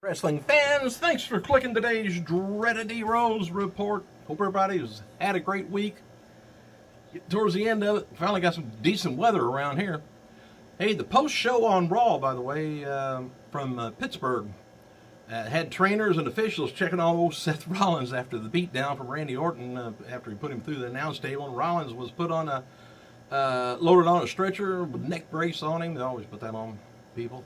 Wrestling fans, thanks for clicking today's JARRETT Rose report. Hope everybody's had a great week. Towards the end of it, finally got some decent weather around here. Hey, the post-show on Raw, by the way, from Pittsburgh, had trainers and officials checking on old Seth Rollins after the beatdown from Randy Orton after he put him through the announce table. And Rollins was put on loaded on a stretcher with neck brace on him. They always put that on people.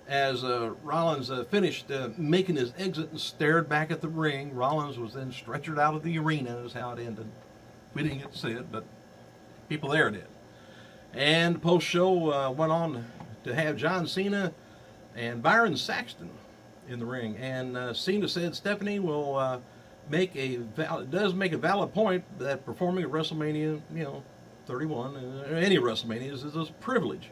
As Rollins finished making his exit and stared back at the ring, Rollins was then stretchered out of the arena, is how it ended. We didn't get to see it, but people there did. And post-show went on to have John Cena and Byron Saxton in the ring. And Cena said Stephanie will make a valid point that performing at WrestleMania, 31, any WrestleMania is a privilege.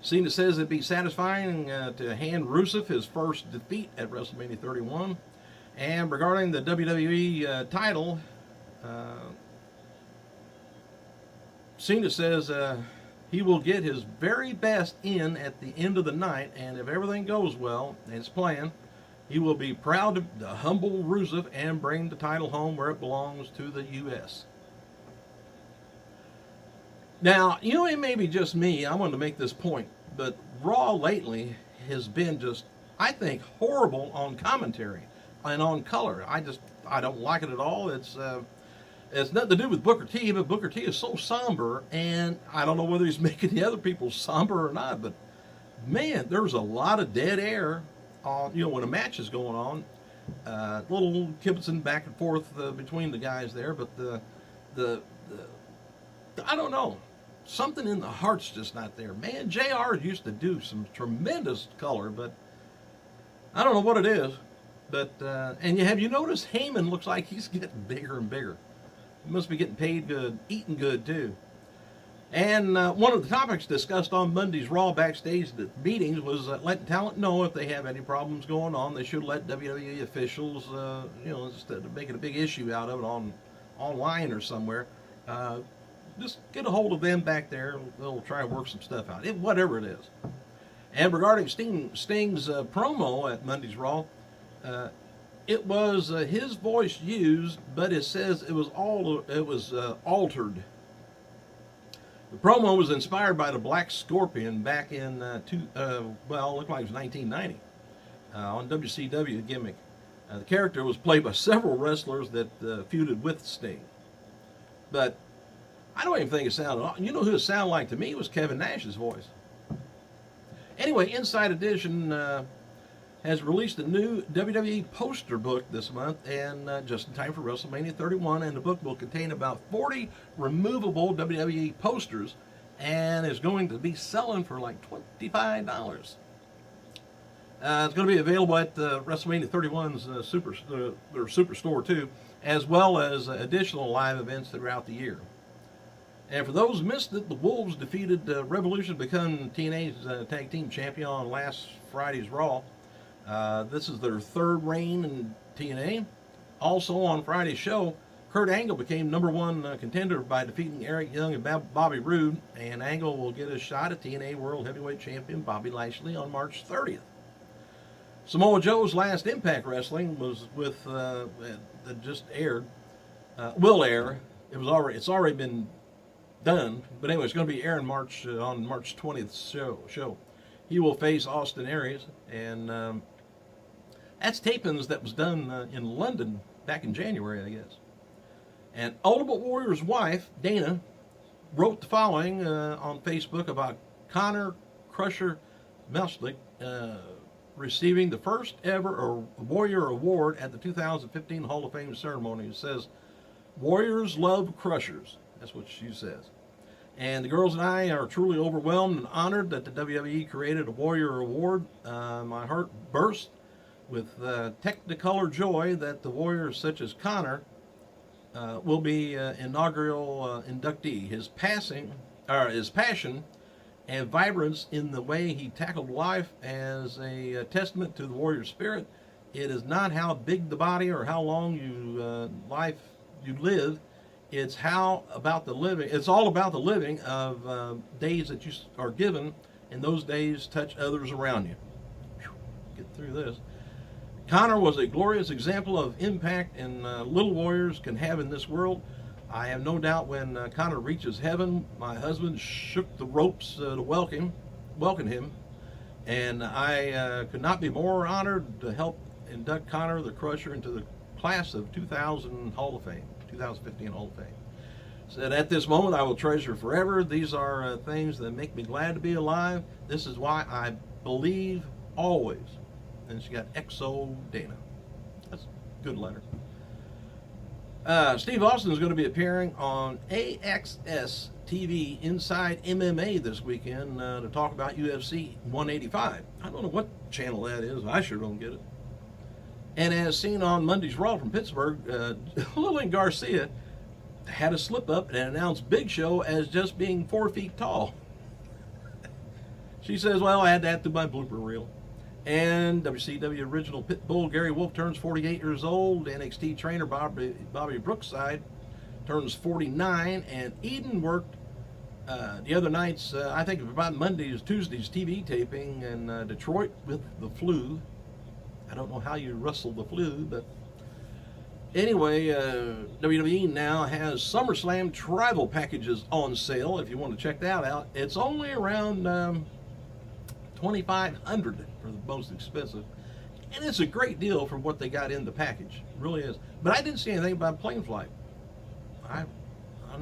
Cena says it'd be satisfying to hand Rusev his first defeat at WrestleMania 31. And regarding the WWE title, Cena says he will get his very best in at the end of the night, and if everything goes well as planned, he will be proud to humble Rusev and bring the title home where it belongs, to the U.S. Now, it may be just me. I wanted to make this point, but Raw lately has been just, I think, horrible on commentary and on color. I don't like it at all. It's nothing to do with Booker T, but Booker T is so somber, and I don't know whether he's making the other people somber or not, but man, there's a lot of dead air on, when a match is going on. Little kibitzing back and forth between the guys there, but the I don't know. Something in the heart's just not there. Man, JR used to do some tremendous color, but I don't know what it is. But and have you noticed Heyman looks like he's getting bigger and bigger? He must be getting paid good, eating good too. And one of the topics discussed on Monday's Raw backstage meetings was letting talent know if they have any problems going on. They should let WWE officials, instead of making a big issue out of it online or somewhere. Just get a hold of them back there. They'll try and work some stuff out, whatever it is. And regarding Sting's promo at Monday's Raw, it was his voice used, but it says it was altered. The promo was inspired by the Black Scorpion back in it looked like it was 1990 on WCW gimmick. The character was played by several wrestlers that feuded with Sting, but I don't even think it sounded. You know who it sounded like to me? It was Kevin Nash's voice. Anyway, Inside Edition has released a new WWE poster book this month, and just in time for WrestleMania 31. And the book will contain about 40 removable WWE posters, and is going to be selling for like $25. It's going to be available at WrestleMania 31's Superstore too, as well as additional live events throughout the year. And for those who missed it, the Wolves defeated Revolution to become TNA's tag team champion on last Friday's Raw. This is their third reign in TNA. Also on Friday's show, Kurt Angle became #1 contender by defeating Eric Young and Bobby Roode, and Angle will get a shot at TNA World Heavyweight Champion Bobby Lashley on March 30th. Samoa Joe's last Impact Wrestling was with that just aired. Will air. It's already been done, but anyway, it's going to be airing on March 20th show. He will face Austin Aries, and that's tapings that was done in London back in January, I guess. And Ultimate Warrior's wife, Dana, wrote the following on Facebook about Connor Crusher Melsnick receiving the first ever Warrior Award at the 2015 Hall of Fame ceremony. It says, "Warriors love Crushers." That's what she says. And the girls and I are truly overwhelmed and honored that the WWE created a Warrior Award. My heart burst with technicolor joy that the Warriors such as Connor will be inaugural inductee. His passion and vibrance in the way he tackled life as a testament to the Warrior spirit. It is not how big the body or how long life you live. It's all about the living of days that you are given, and those days touch others around you. Whew, get through this. Connor was a glorious example of impact and little warriors can have in this world. I have no doubt when Connor reaches heaven, my husband shook the ropes to welcome him, and I could not be more honored to help induct Connor the Crusher into the class of 2015 Hall of Fame. Said, at this moment I will treasure forever. These are things that make me glad to be alive. This is why I believe always. And she got XO Dana. That's a good letter. Steve Austin is going to be appearing on AXS TV Inside MMA this weekend to talk about UFC 185. I don't know what channel that is. I sure don't get it. And as seen on Monday's Raw from Pittsburgh, Lillian Garcia had a slip up and announced Big Show as just being 4 feet tall. She says, well, I had to add to my blooper reel. And WCW original Pitbull Gary Wolf turns 48 years old. NXT trainer Bobby Brookside turns 49. And Eden worked the other nights, I think about Tuesday's TV taping in Detroit with the flu. I don't know how you wrestle the flu, but anyway, WWE now has SummerSlam travel packages on sale. If you want to check that out, it's only around $2,500 for the most expensive, and it's a great deal for what they got in the package. It really is. But I didn't see anything about plane flight. I'm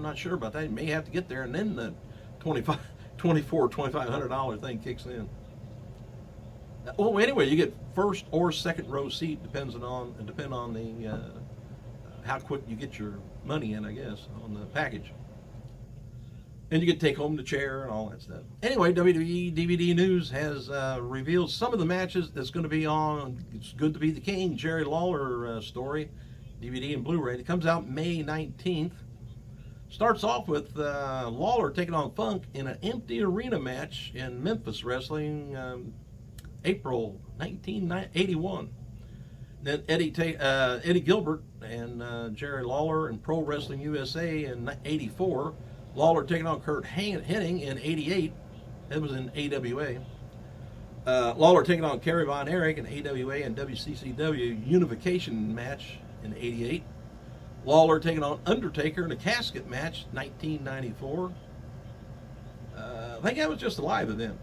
not sure about that. You may have to get there, and then the $2,500 thing kicks in. Well, anyway, you get first or second row seat, depending on the how quick you get your money in, I guess, on the package. And you get to take home the chair and all that stuff. Anyway, WWE DVD News has revealed some of the matches that's going to be on It's Good to Be the King, Jerry Lawler story, DVD and Blu-ray. It comes out May 19th. Starts off with Lawler taking on Funk in an empty arena match in Memphis Wrestling, April 1981. Then Eddie Gilbert and Jerry Lawler in Pro Wrestling USA in 84. Lawler taking on Kurt Hennig in 88. That was in AWA. Lawler taking on Kerry Von Erich in AWA and WCCW Unification match in 88. Lawler taking on Undertaker in a casket match 1994. I think that was just a live event.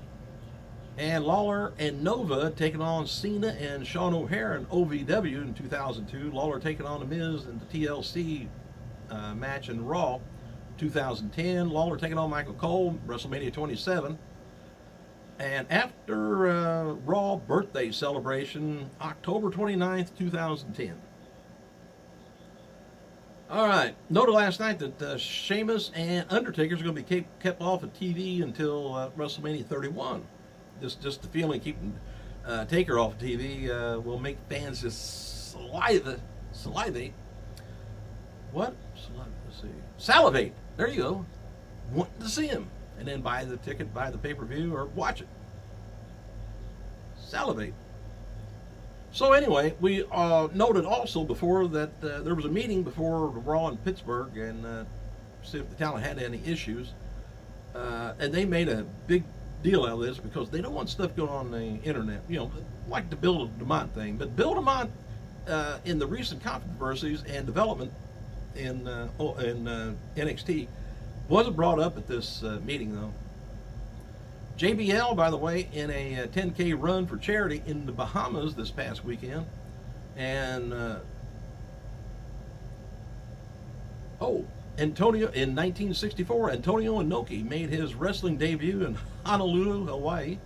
And Lawler and Nova taking on Cena and Sean O'Hare in OVW in 2002. Lawler taking on The Miz in the TLC match in Raw 2010. Lawler taking on Michael Cole, WrestleMania 27. And after Raw birthday celebration, October 29th, 2010. All right. Noted last night that Sheamus and Undertaker are going to be kept off of TV until WrestleMania 31. Just the feeling keeping Taker off TV will make fans just salivate. What? Let's see. Salivate. There you go. Want to see him. And then buy the ticket, buy the pay-per-view, or watch it. Salivate. So anyway, we noted also before that there was a meeting before Raw in Pittsburgh and see if the talent had any issues. And they made a big deal out of this because they don't want stuff going on the internet, like the Bill DeMott thing. But Bill DeMott, in the recent controversies and development in NXT, wasn't brought up at this meeting though. JBL, by the way, in a 10K run for charity in the Bahamas this past weekend, and Antonio in 1964, Antonio Inoki made his wrestling debut in Honolulu, Hawaii.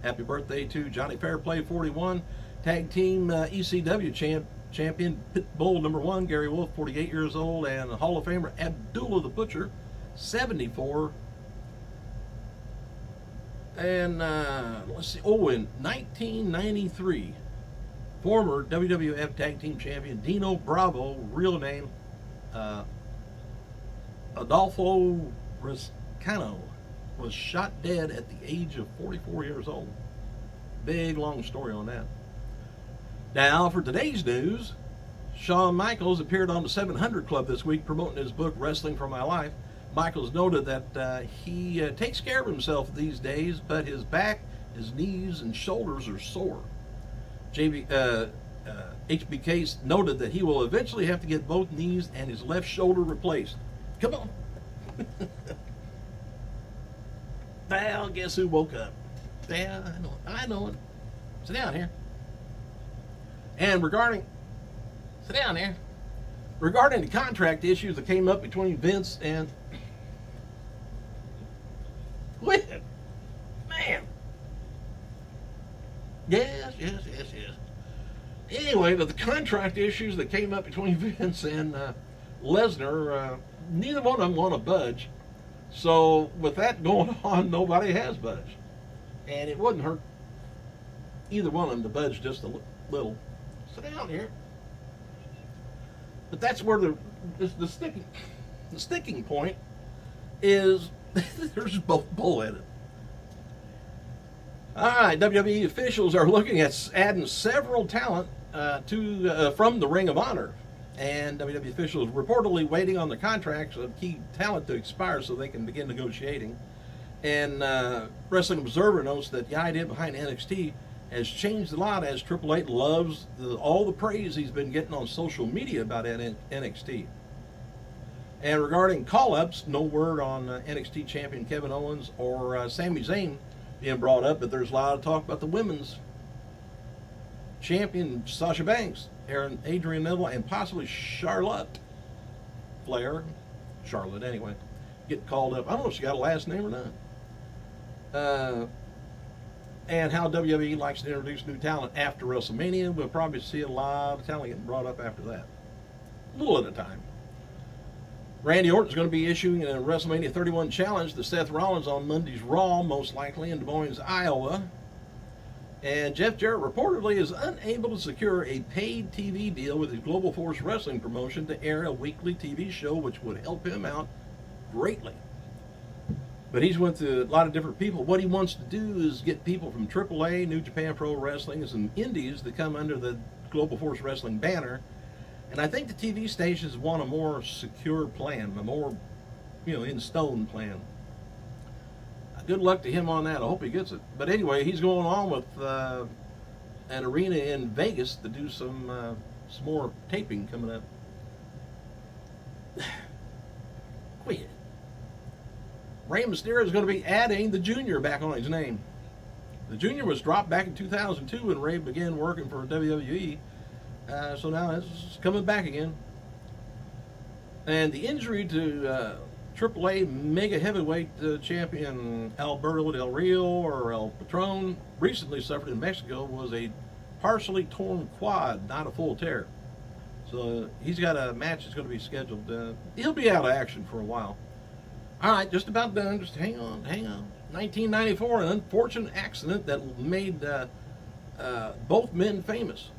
Happy birthday to Johnny Fairplay, 41. Tag team ECW champion Pitbull #1, Gary Wolf, 48 years old, and Hall of Famer Abdullah the Butcher, 74. And let's see. In 1993, former WWF Tag Team Champion Dino Bravo, real name Adolfo Riscano, was shot dead at the age of 44 years old. Big long story on that. Now for today's news, Shawn Michaels appeared on the 700 Club this week promoting his book Wrestling for My Life. Michaels noted that he takes care of himself these days, but his back, his knees, and shoulders are sore. HBK noted that he will eventually have to get both knees and his left shoulder replaced. Come on. Well, guess who woke up? Yeah, I know it. I know it. Sit down here. And regarding the contract issues that came up between Vince and man. Yes. Anyway, the contract issues that came up between Vince and Lesnar, neither one of them want to budge. So with that going on, nobody has budged. And it wouldn't hurt either one of them to budge just a little. Sit down here. But that's where the sticking point is. They're just both bullheaded. All right, WWE officials are looking at adding several talent from the Ring of Honor. And WWE officials reportedly waiting on the contracts of key talent to expire so they can begin negotiating. And Wrestling Observer notes that the idea behind NXT has changed a lot as Triple H loves all the praise he's been getting on social media about NXT. And regarding call-ups, no word on NXT champion Kevin Owens or Sami Zayn being brought up, but there's a lot of talk about the women's champion Sasha Banks, Adrian Neville, and possibly Charlotte Flair. Charlotte, anyway, getting called up. I don't know if she got a last name or not. And how WWE likes to introduce new talent after WrestleMania. We'll probably see a lot of talent getting brought up after that, a little at a time. Randy Orton's going to be issuing a WrestleMania 31 challenge to Seth Rollins on Monday's Raw, most likely in Des Moines, Iowa. And Jeff Jarrett reportedly is unable to secure a paid TV deal with his Global Force Wrestling promotion to air a weekly TV show, which would help him out greatly. But he's went to a lot of different people. What he wants to do is get people from AAA, New Japan Pro Wrestling, and some indies to come under the Global Force Wrestling banner. And I think the TV stations want a more secure plan, a more, in stone plan. Good luck to him on that. I hope he gets it. But anyway, he's going on with an arena in Vegas to do some more taping coming up. Quit. Rey Mysterio is going to be adding the Junior back on his name. The Junior was dropped back in 2002 when Rey began working for WWE. So now it's coming back again. And the injury to AAA Mega Heavyweight champion Alberto Del Rio, or El Patron, recently suffered in Mexico was a partially torn quad, not a full tear. So he's got a match that's going to be scheduled. He'll be out of action for a while. All right, just about done. Just hang on. 1994, an unfortunate accident that made both men famous.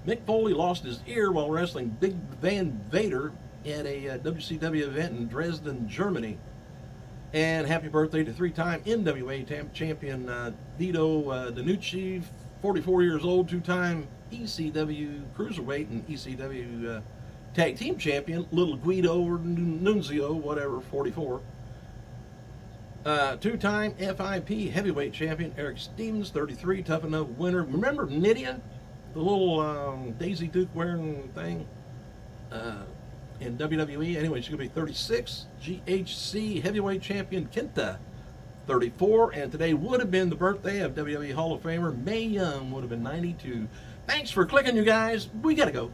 Mick Foley lost his ear while wrestling Big Van Vader at a WCW event in Dresden, Germany. And happy birthday to three-time NWA champion Vito DiNucci, 44 years old, two-time ECW Cruiserweight and ECW Tag Team Champion, Little Guido or Nunzio, whatever, 44. Two-time FIP Heavyweight Champion Eric Stevens, 33, Tough Enough winner. Remember Nydia? The little Daisy Duke wearing thing in WWE. Anyway, she's going to be 36. GHC Heavyweight Champion Kenta, 34. And today would have been the birthday of WWE Hall of Famer Mae Young, would have been 92. Thanks for clicking, you guys. We got to go.